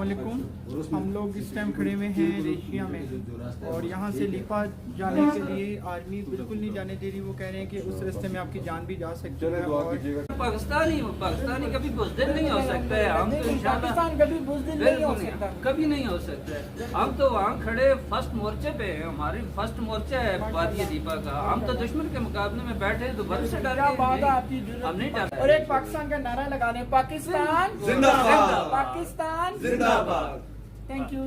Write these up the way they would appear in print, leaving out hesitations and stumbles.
अस्सलामुअलैकुम। हम लोग इस टाइम खड़े हुए हैं एशिया में और यहाँ से लिपा जाने के लिए आर्मी बिल्कुल नहीं जाने दे रही। वो कह रहे हैं कि उस रास्ते में आपकी जान भी जा सकती है। और पाकिस्तानी कभी बुज़दिल नहीं हो सकता है। हम तो पाकिस्तान कभी बुज़दिल नहीं हो सकता, कभी नहीं हो सकता है। हम तो वहाँ खड़े फर्स्ट मोर्चे पे हैं, हमारी फर्स्ट मोर्चा है वादी दीपा का। हम तो दुश्मन के मुकाबले में बैठे तो बल से डर आपकी हम नहीं डरते। और एक पाकिस्तान का नारा लगा रहे, पाकिस्तान जिंदाबाद, पाकिस्तान जिंदाबाद। Thank you.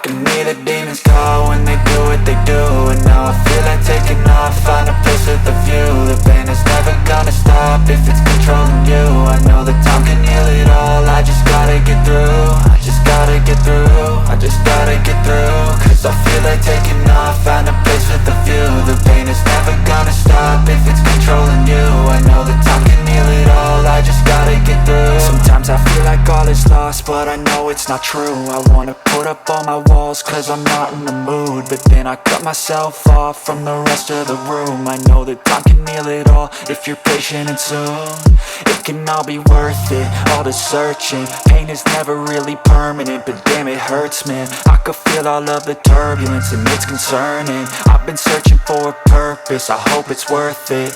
can hear the demons call when they do what they do. And now I feel like taking off, find a place with a view. The pain is never gonna stop if it's controlling you. I know that time can heal it all, I just gotta get through. I just gotta get through, I just gotta get through. Cause I feel like taking off, find a place with a view. The pain is never gonna stop if it's controlling you. I know that time can heal it all, I just gotta get through. Sometimes I feel like all is lost, but I know it's not true. I wanna put up all my walls cause I'm not in the mood, but then I cut myself off from the rest of the room. I know that time can heal it all if you're patient and soon. It can all be worth it, all the searching. Pain is never really permanent, but damn it hurts, man. I could feel all of the turbulence and it's concerning. I've been searching for a purpose, I hope it's worth it.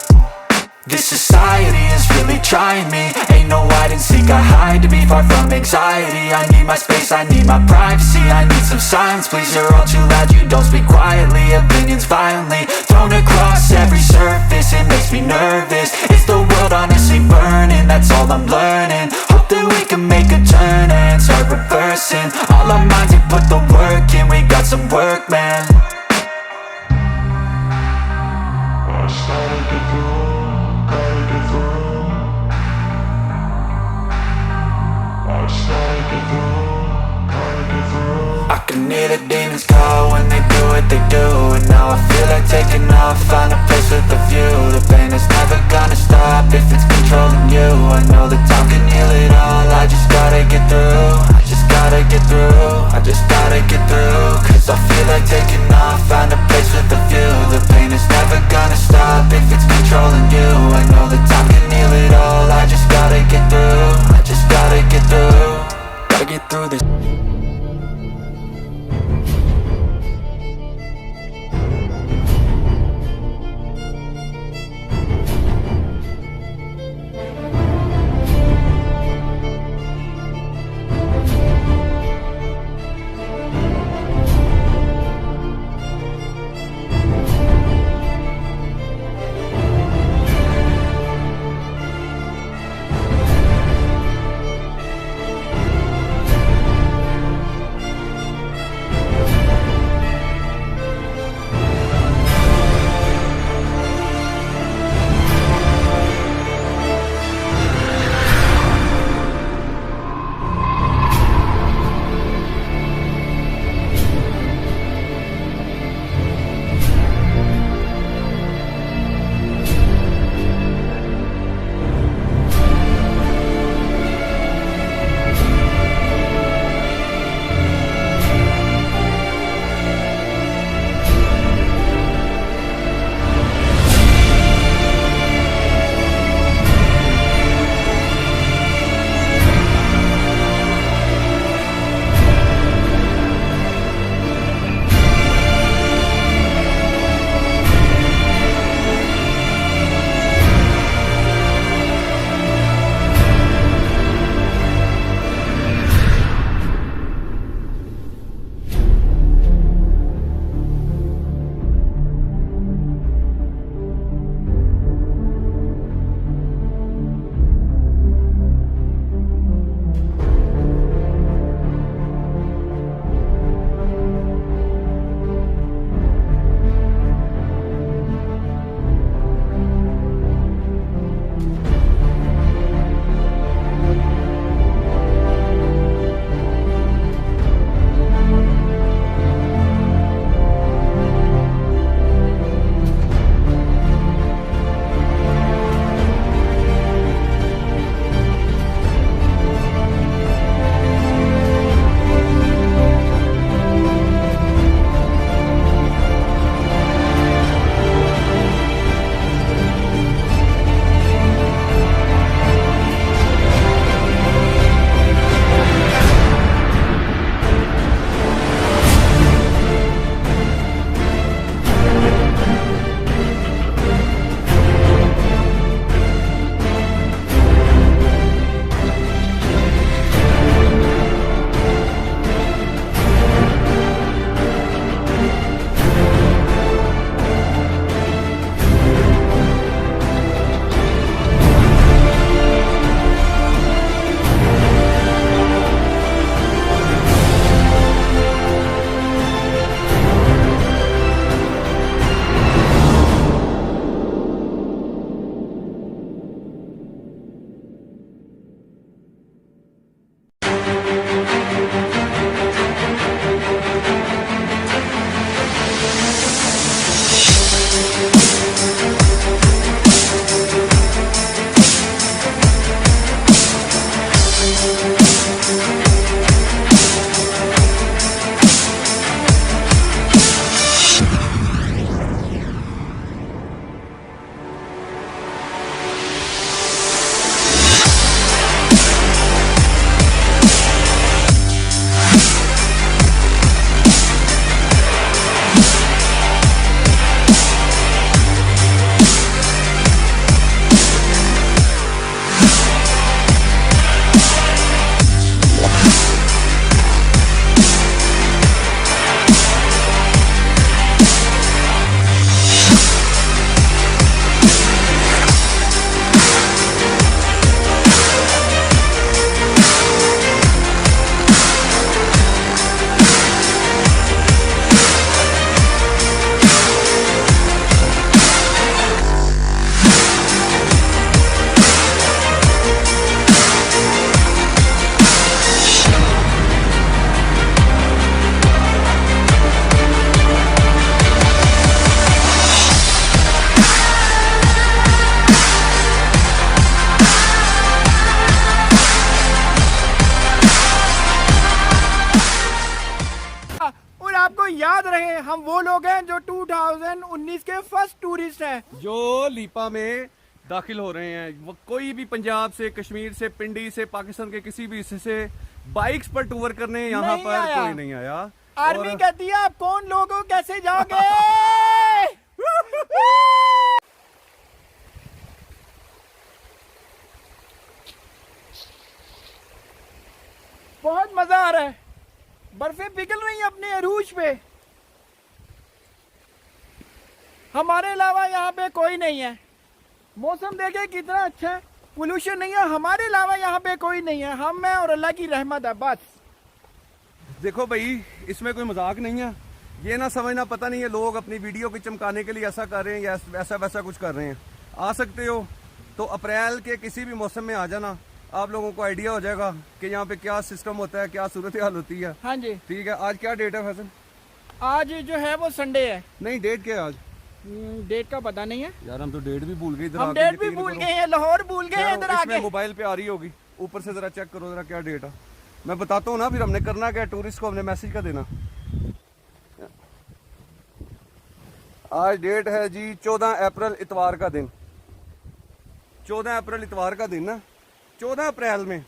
This society is really trying me. Ain't no hide and seek, I hide to be far from anxiety. I need my space, I need my privacy. I need some silence, please, you're all too loud. You don't speak quietly, opinions violently thrown across every surface. It makes me nervous, it's the world honestly burning. That's all I'm learning, hope that we can make a turn and start reversing. All our minds, we put the work in, we got some work, man. I started to grow. I can hear the demons call when they do what they do. And now I feel like taking off, find a place with a view. The pain is never gonna stop if it's controlling you. I know that time can heal it all, I just gotta get through. I just gotta get through, I just gotta get through. Cause I feel like taking off, find a place with a view. The pain is never gonna stop if it's controlling you. I know that time can heal it all, I just gotta get through. I just gotta get through, gotta get through this. हम वो लोग हैं जो 2019 के first tourist हैं जो लीपा में दाखिल हो रहे हैं। वो कोई भी पंजाब से, कश्मीर से, पिंडी से, पाकिस्तान के किसी भी हिस्से से बाइक्स पर टूर करने यहाँ नहीं पर आया। कोई नहीं आया। आर्मी और कहती है आप कौन लोग हो, कैसे जाओगे? बहुत मजा आ रहा है, बर्फें पिघल रही हैं अपने अरूज पे। हमारे अलावा यहाँ पे कोई नहीं है। मौसम देखे कितना अच्छा है, पोल्यूशन नहीं है। हमारे अलावा यहाँ पे कोई नहीं है, हम हैं और अल्लाह की रहमत है बस। देखो भाई, इसमें कोई मजाक नहीं है। ये ना समझना पता नहीं है लोग अपनी वीडियो को चमकाने के लिए ऐसा कर रहे हैं या ऐसा वैसा कुछ कर रहे हैं। आ सकते हो तो अप्रैल के किसी भी मौसम में आ जाना, आप लोगों को आइडिया हो जाएगा कि यहाँ पे क्या सिस्टम होता है, क्या सूरत हाल होती है। हाँ जी, ठीक है। आज क्या डेट है फैसल? आज जो है वो संडे है। नहीं, डेट क्या है आज? डेट का पता नहीं है यार हम तो डेट भी भूल गए इधर हम आके, डेट भी यकीन भूल करो। गए हैं, लाहौर भूल गए हैं इधर इसमें आके। मोबाइल पे आ रही होगी, ऊपर से जरा चेक करो जरा क्या डेट है। मैं बताता हूँ ना, फिर हमने करना क्या, टूरिस्ट को हमने मैसेज का देना। आज डेट है जी 14 अप्रैल इतवार का दिन। 14 अप्रैल इतवार का दिन ना। 14 अप्रैल में,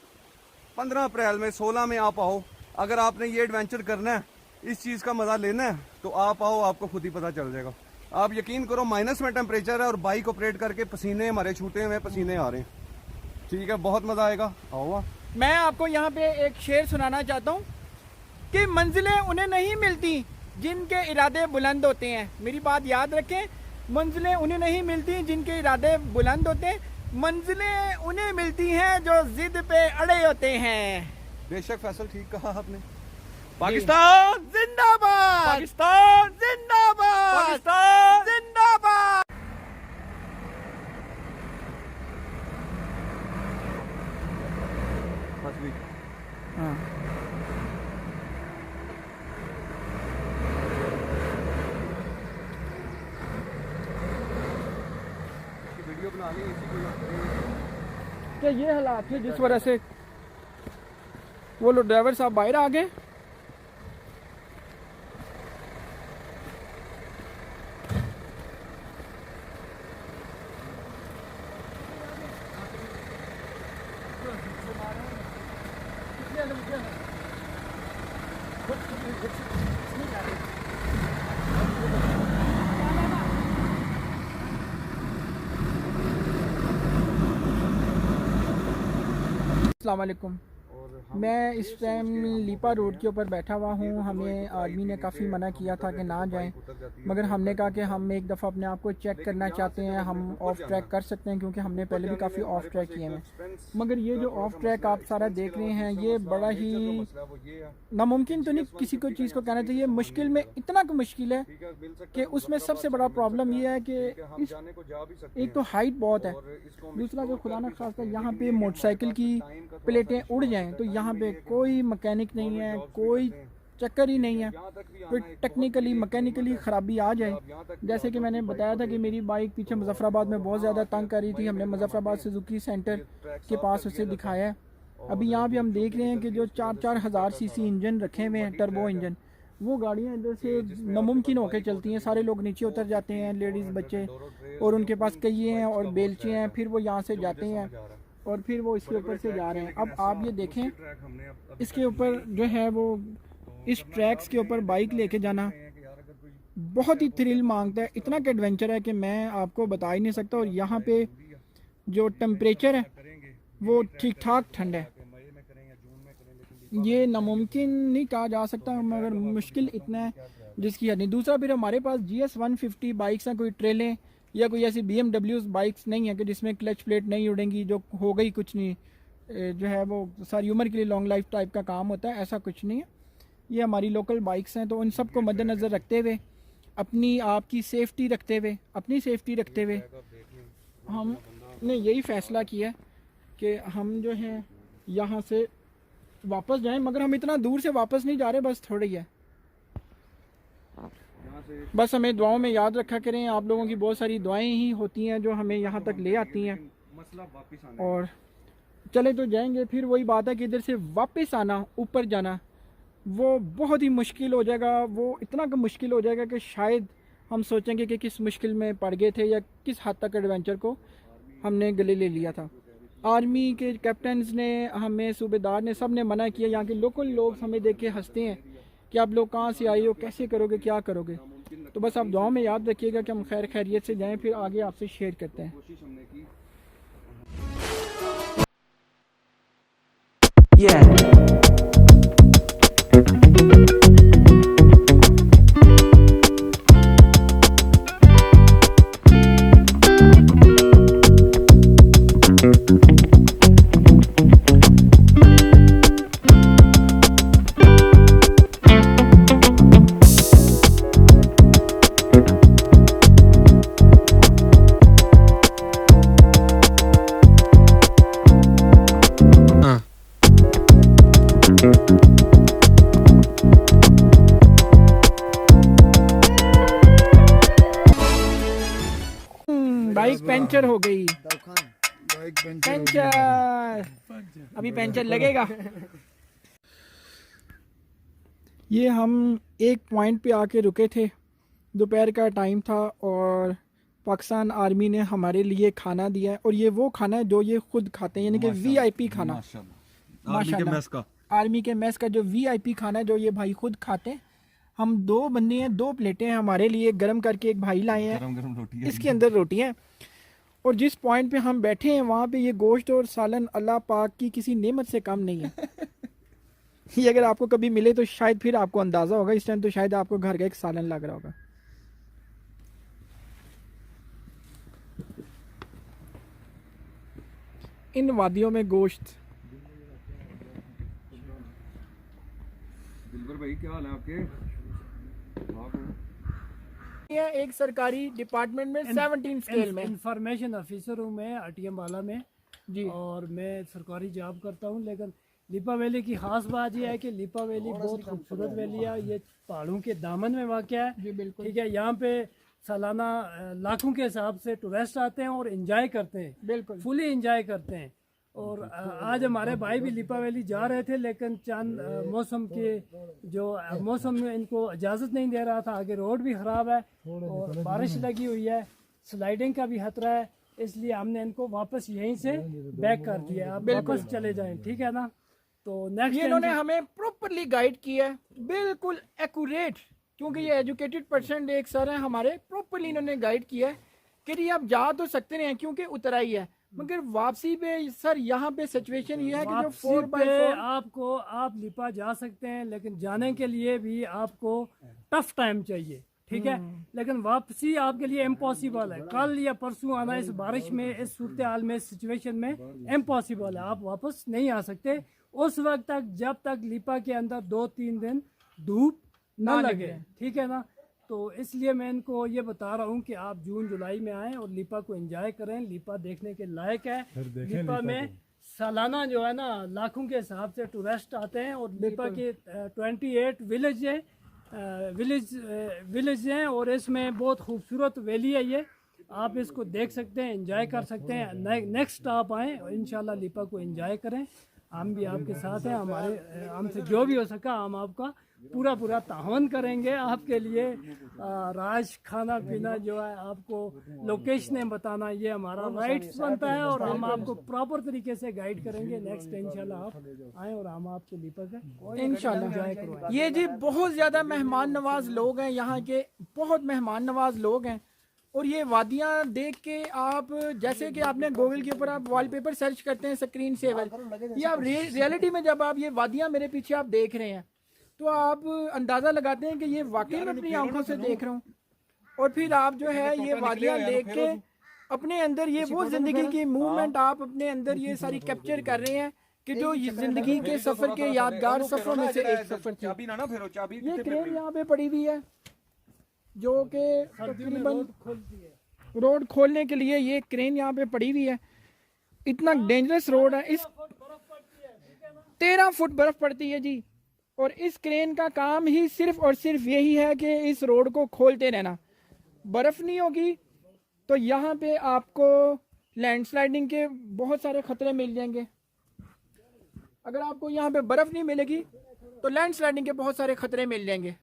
15 अप्रैल में, 16 में आप आओ। अगर आपने ये एडवेंचर करना है, इस चीज़ का मज़ा लेना है तो आप आओ, आपको खुद ही पता चल जाएगा। आप यकीन करो, माइनस में टेम्परेचर है और बाइक ऑपरेट करके पसीने हमारे छूटे हुए, पसीने आ रहे हैं। ठीक है, बहुत मज़ा आएगा, आओ। मैं आपको यहाँ पे एक शेर सुनाना चाहता हूँ कि मंजिलें उन्हें नहीं मिलती जिनके इरादे बुलंद होते हैं। मेरी बात याद रखें, मंजिलें उन्हें नहीं मिलती जिनके इरादे बुलंद होते हैं, मंजिलें उन्हें मिलती हैं जो जिद पे अड़े होते हैं। बेशक फैसल, ठीक कहा आपने। पाकिस्तान जिंदाबाद, पाकिस्तान जिंदाबाद, पाकिस्तान जिंदाबाद। हाँ। वीडियो बना ली इसी को। क्या ये हालात है जिस वजह से वो लोग ड्राइवर साहब बाहर आ गए? अस्सलाम वालेकुम। मैं इस टाइम लीपा रोड के ऊपर बैठा हुआ हूँ। हमें आदमी ने काफ़ी मना किया था कि ना जाएं, मगर हमने कहा कि हम एक दफ़ा अपने आप को चेक करना चाहते हैं, हम ऑफ ट्रैक कर सकते हैं क्योंकि हमने पहले भी काफ़ी ऑफ ट्रैक किए हैं। मगर ये जो ऑफ ट्रैक आप सारा देख रहे हैं, ये बड़ा ही नामुमकिन तो नहीं किसी को चीज़ को कहना चाहिए, मुश्किल में इतना मुश्किल है कि उसमें सबसे बड़ा प्रॉब्लम ये है कि एक तो हाइट बहुत है, दूसरा जो खुदा न खास्ता यहाँ पे मोटरसाइकिल की प्लेटें उड़ जाएं तो यहाँ पे कोई मैकेनिक नहीं है, कोई चक्कर ही नहीं है। फिर टेक्निकली मैकेनिकली ख़राबी आ जाए, जैसे कि मैंने बताया था कि मेरी बाइक पीछे मुजफ्फराबाद में बहुत ज़्यादा तंग कर रही थी। हमने मुजफ्फराबाद सुजुकी सेंटर के पास उसे दिखाया है। अभी यहाँ भी हम देख रहे हैं कि जो 4-4 हज़ार सीसी इंजन रखे हुए हैं, टर्बो इंजन, वो गाड़ियाँ इधर से नामुमकिन होकर चलती हैं। सारे लोग नीचे उतर जाते हैं, लेडीज़, बच्चे, और उनके पास कहिए हैं और बेलचे हैं, फिर वो यहाँ से जाते हैं और फिर वो इसके ऊपर से जा रहे हैं। अब आप ये देखें, इसके ऊपर जो है वो इस ट्रैक्स के ऊपर बाइक लेके जाना बहुत ही थ्रिल मांगता है, इतना का एडवेंचर है कि मैं आपको बता ही नहीं सकता। और यहाँ पे जो टेम्परेचर है वो ठीक ठाक ठंड है। ये नामुमकिन नहीं कहा जा सकता, मगर मुश्किल इतना है जिसकी हद नहीं। दूसरा, फिर हमारे पास GS 150 बाइक्स हैं, कोई ट्रेलें या कोई ऐसी BMW बाइक्स नहीं है कि जिसमें क्लच प्लेट नहीं उड़ेंगी, जो हो गई कुछ नहीं, जो है वो सारी उम्र के लिए लॉन्ग लाइफ टाइप का काम होता है, ऐसा कुछ नहीं है। ये हमारी लोकल बाइक्स हैं, तो उन सब को मद्देनज़र रखते हुए, अपनी आपकी सेफ्टी रखते हुए, अपनी सेफ्टी रखते हुए हमने यही फ़ैसला किया कि हम जो है यहाँ से वापस जाएं। मगर हम इतना दूर से वापस नहीं जा रहे, बस थोड़ी है। बस हमें दुआओं में याद रखा करें, आप लोगों की बहुत सारी दुआएं ही होती हैं जो हमें यहाँ तक ले आती हैं। और चले तो जाएंगे, फिर वही बात है कि इधर से वापस आना, ऊपर जाना, वो बहुत ही मुश्किल हो जाएगा, वो इतना मुश्किल हो जाएगा कि शायद हम सोचेंगे कि किस मुश्किल में पड़ गए थे या किस हद तक एडवेंचर को हमने गले ले लिया था। आर्मी के कैप्टन्स ने, हमें सूबेदार ने, सब ने मना किया। यहाँ के लोकल लोग हमें देख के हंसते हैं कि आप लोग कहाँ से आए हो, कैसे करोगे, क्या करोगे। तो बस आप दुआ में याद रखिएगा कि हम खैर खैरियत से जाएं, फिर आगे आपसे शेयर करते हैं। बाइक पंचर हो गई। पंचर, अभी पंचर लगेगा। ये हम एक पॉइंट पे आके रुके थे, दोपहर का टाइम था और पाकिस्तान आर्मी ने हमारे लिए खाना दिया है। और ये वो खाना है जो ये खुद खाते हैं, यानी कि VIP खाना। आर्मी के मेस का जो VIP खाना है जो ये भाई खुद खाते हैं। हम 2 बंदे हैं, 2 प्लेटें हैं हमारे लिए गरम करके एक भाई लाए हैं, इसके अंदर रोटी है। और जिस पॉइंट पे हम बैठे हैं वहाँ पे ये गोश्त और सालन अल्लाह पाक की किसी नेमत से कम नहीं है। ये अगर आपको कभी मिले तो शायद फिर आपको अंदाज़ा होगा। इस टाइम तो शायद आपको घर का एक सालन लग रहा होगा। इन वादियों में गोश्त। दिलबर भाई क्या हाल है आपके? ये एक सरकारी डिपार्टमेंट में 17 स्केल में इंफॉर्मेशन ऑफिसर हूँ मैं ATM वाला में जी। और मैं सरकारी जॉब करता हूँ। लेकिन लिपा वैली की खास बात यह है कि लिपा वैली बहुत खूबसूरत वैली है। ये पहाड़ों के दामन में वाक़या है। जी बिल्कुल ठीक है, यहाँ पे सालाना लाखों के हिसाब से टूरिस्ट आते हैं और एंजॉय करते हैं, बिल्कुल। फुली एंजॉय करते हैं। और आज हमारे भाई भी लिपा वैली जा रहे थे, लेकिन चंद मौसम के जो मौसम में इनको इजाज़त नहीं दे रहा था। आगे रोड भी ख़राब है और बारिश लगी हुई है, स्लाइडिंग का भी खतरा है, इसलिए हमने इनको वापस यहीं से बैक कर दिया। आप वापस चले जाएं, ठीक है ना। तो नेक्स्ट इन्होंने हमें प्रॉपरली गाइड किया है, बिल्कुल एक्यूरेट, क्योंकि ये एजुकेटेड पर्सन एक सर हैं हमारे। प्रॉपरली इन्होंने गाइड किया है कि जी आप जा तो सकते हैं क्योंकि उतराई है, मगर वापसी पे सर यहाँ पे सिचुएशन ये है कि जो 4x4 आपको आप लिपा जा सकते हैं, लेकिन जाने के लिए भी आपको टफ टाइम चाहिए, ठीक है। लेकिन वापसी आपके लिए इम्पॉसिबल है। कल या परसों आना इस बारिश में, इस सूरत हाल में, इस सिचुएशन में इम्पॉसिबल है। आप वापस नहीं आ सकते उस वक्त तक जब तक लिपा के अंदर 2-3 दिन धूप ना लगे, ठीक है ना। तो इसलिए मैं इनको ये बता रहा हूँ कि आप जून जुलाई में आएँ और लिपा को एंजॉय करें। लिपा देखने के लायक है। लिपा में सालाना जो है ना लाखों के हिसाब से टूरिस्ट आते हैं और लिपा के 28 विलेज है, विलेज हैं और इसमें बहुत खूबसूरत वैली है। ये आप इसको देख सकते हैं, एंजॉय कर सकते हैं। नेक्स्ट आप आएँ और इंशाल्लाह लिपा को एंजॉय करें। हम भी आपके साथ हैं, हमारे हमसे जो भी हो सका हम आपका पूरा ताउन करेंगे। आपके लिए राज खाना पीना जो है आपको लोकेशनें बताना ये हमारा राइट्स बनता है और हम आपको प्रॉपर तरीके से गाइड करेंगे। नेक्स्ट इंशाल्लाह आप आए और हम आपको लिपा का इंशाल्लाह। ये जी बहुत ज़्यादा मेहमान नवाज लोग हैं, यहाँ के बहुत मेहमान नवाज लोग हैं। और ये वादियाँ देख के आप, जैसे कि आपने गूगल के ऊपर आप वॉलपेपर सर्च करते हैं स्क्रीन सेवर, ये आप रियलिटी में जब आप ये वादियाँ मेरे पीछे आप देख रहे हैं तो आप अंदाज़ा लगाते हैं कि ये वाकई में अपनी आंखों से देख रहा हूँ। और फिर आप जो है ये वादियाँ देख के अपने अंदर ये वो ज़िंदगी की मूवमेंट आप अपने अंदर ये सारी कैप्चर कर रहे हैं कि जो ज़िंदगी के सफ़र के यादगार सफ़रों में से एक सफ़र थी। ये क्रेन यहाँ पे पड़ी हुई है जो कि तकरीबन रोड खोलने के लिए ये क्रेन यहाँ पे पड़ी हुई है। इतना डेंजरस रोड है। इस 13 फुट बर्फ पड़ती है जी। और इस क्रेन का काम ही सिर्फ और सिर्फ यही है कि इस रोड को खोलते रहना। बर्फ़ नहीं होगी तो यहाँ पे आपको लैंडस्लाइडिंग के बहुत सारे ख़तरे मिल जाएंगे। अगर आपको यहाँ पे बर्फ़ नहीं मिलेगी तो लैंडस्लाइडिंग के बहुत सारे ख़तरे मिल जाएंगे।